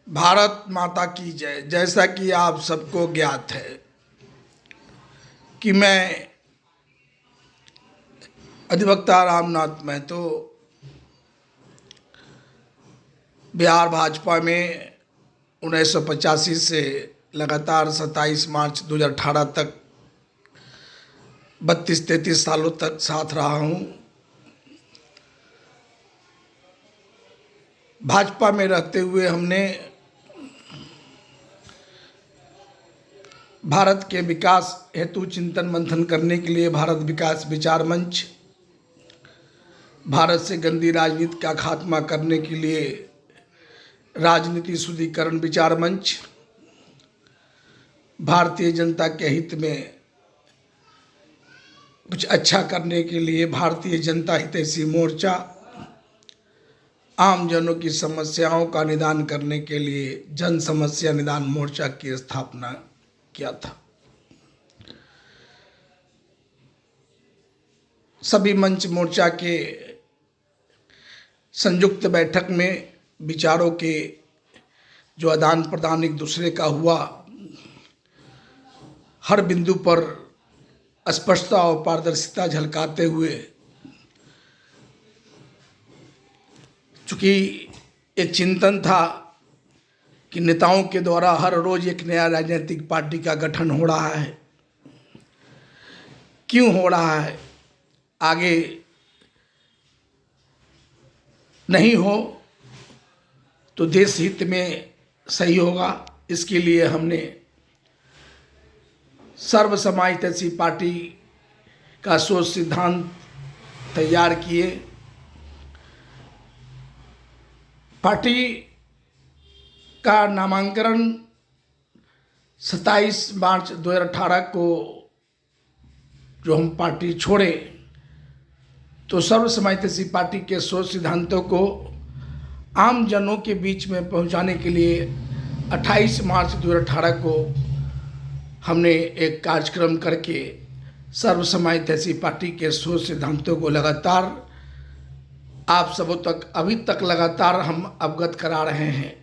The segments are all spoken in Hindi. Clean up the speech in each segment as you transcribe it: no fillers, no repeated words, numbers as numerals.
भारत माता की जय। जैसा कि आप सबको ज्ञात है कि मैं अधिवक्ता रामनाथ महतो बिहार भाजपा में 1985 से लगातार 27 मार्च 2018 तक 32-33 सालों तक साथ रहा हूँ। भाजपा में रहते हुए हमने भारत के विकास हेतु चिंतन मंथन करने के लिए भारत विकास विचार मंच, भारत से गंदी राजनीति का खात्मा करने के लिए राजनीति शुद्धिकरण विचार मंच, भारतीय जनता के हित में कुछ अच्छा करने के लिए भारतीय जनता हितैषी मोर्चा, आम जनों की समस्याओं का निदान करने के लिए जन समस्या निदान मोर्चा की स्थापना किया था। सभी मंच मोर्चा के संयुक्त बैठक में विचारों के जो आदान प्रदान एक दूसरे का हुआ, हर बिंदु पर स्पष्टता और पारदर्शिता झलकाते हुए, चूँकि एक चिंतन था कि नेताओं के द्वारा हर रोज एक नया राजनीतिक पार्टी का गठन हो रहा है, क्यों हो रहा है, आगे नहीं हो तो देश हित में सही होगा। इसके लिए हमने सर्व समाज हितैषी पार्टी का सोच सिद्धांत तैयार किए। पार्टी का नामांकन 27 मार्च 2018 को जो हम पार्टी छोड़े तो सर्व समाज हितैषी पार्टी के सोच सिद्धांतों को आम जनों के बीच में पहुंचाने के लिए 28 मार्च 2018 को हमने एक कार्यक्रम करके सर्व समाज हितैषी पार्टी के सोच सिद्धांतों को लगातार आप सबों तक अभी तक लगातार हम अवगत करा रहे हैं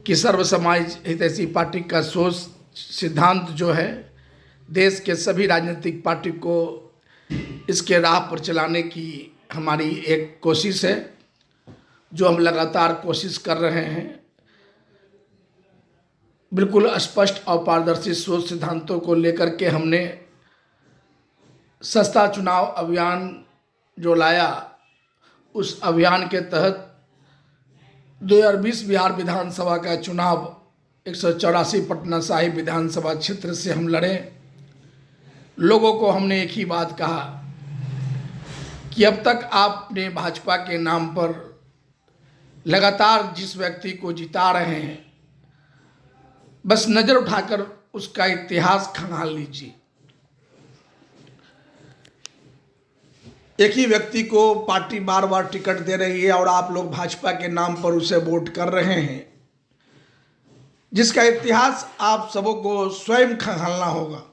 कि सर्व समाज हितैषी पार्टी का सोच सिद्धांत जो है देश के सभी राजनीतिक पार्टी को इसके राह पर चलाने की हमारी एक कोशिश है, जो हम लगातार कोशिश कर रहे हैं। बिल्कुल स्पष्ट और पारदर्शी सोच सिद्धांतों को लेकर के हमने सस्ता चुनाव अभियान जो लाया, उस अभियान के तहत 2020 बिहार विधानसभा का चुनाव 184 पटना साहिब विधानसभा क्षेत्र से हम लड़े। लोगों को हमने एक ही बात कहा कि अब तक आपने भाजपा के नाम पर लगातार जिस व्यक्ति को जिता रहे हैं, बस नज़र उठाकर उसका इतिहास खंगाल लीजिए। एक ही व्यक्ति को पार्टी बार बार टिकट दे रही है और आप लोग भाजपा के नाम पर उसे वोट कर रहे हैं, जिसका इतिहास आप सबों को स्वयं खंगालना होगा।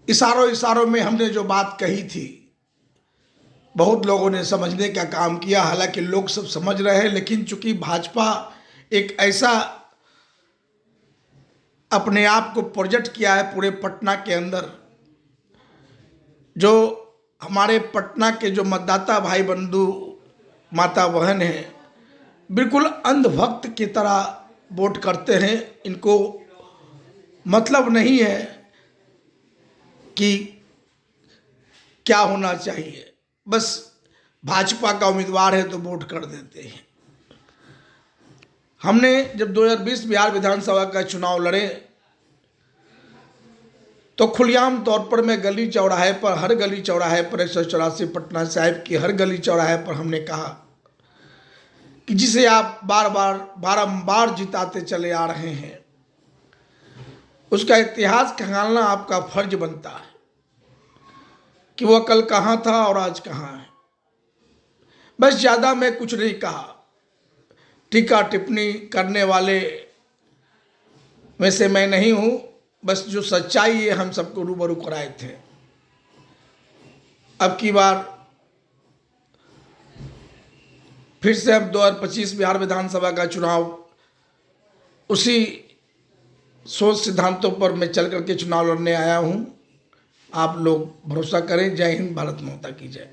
इशारों में हमने जो बात कही थी, बहुत लोगों ने समझने का काम किया। हालांकि लोग सब समझ रहे हैं, लेकिन चूंकि भाजपा एक ऐसा अपने आप को प्रोजेक्ट किया है पूरे पटना के अंदर, जो हमारे पटना के जो मतदाता भाई बंधु माता बहन हैं, बिल्कुल अंधभक्त की तरह वोट करते हैं। इनको मतलब नहीं है कि क्या होना चाहिए, बस भाजपा का उम्मीदवार है तो वोट कर देते हैं। हमने जब 2020 बिहार विधानसभा का चुनाव लड़े तो खुलेआम तौर पर मैं गली चौराहे पर, हर गली चौराहे पर 184 पटना साहिब की हर गली चौराहे पर हमने कहा कि जिसे आप बारंबार जिताते चले आ रहे हैं, उसका इतिहास खंगालना आपका फर्ज बनता है कि वह कल कहाँ था और आज कहाँ है। बस ज़्यादा मैं कुछ नहीं कहा। टीका टिप्पणी करने वाले में से मैं नहीं हूँ, बस जो सच्चाई है हम सबको रूबरू कराए थे। अब की बार फिर से अब 2025 बिहार विधानसभा का चुनाव उसी सोच सिद्धांतों पर मैं चल करके चुनाव लड़ने आया हूँ। आप लोग भरोसा करें। जय हिंद, भारत माता की जय।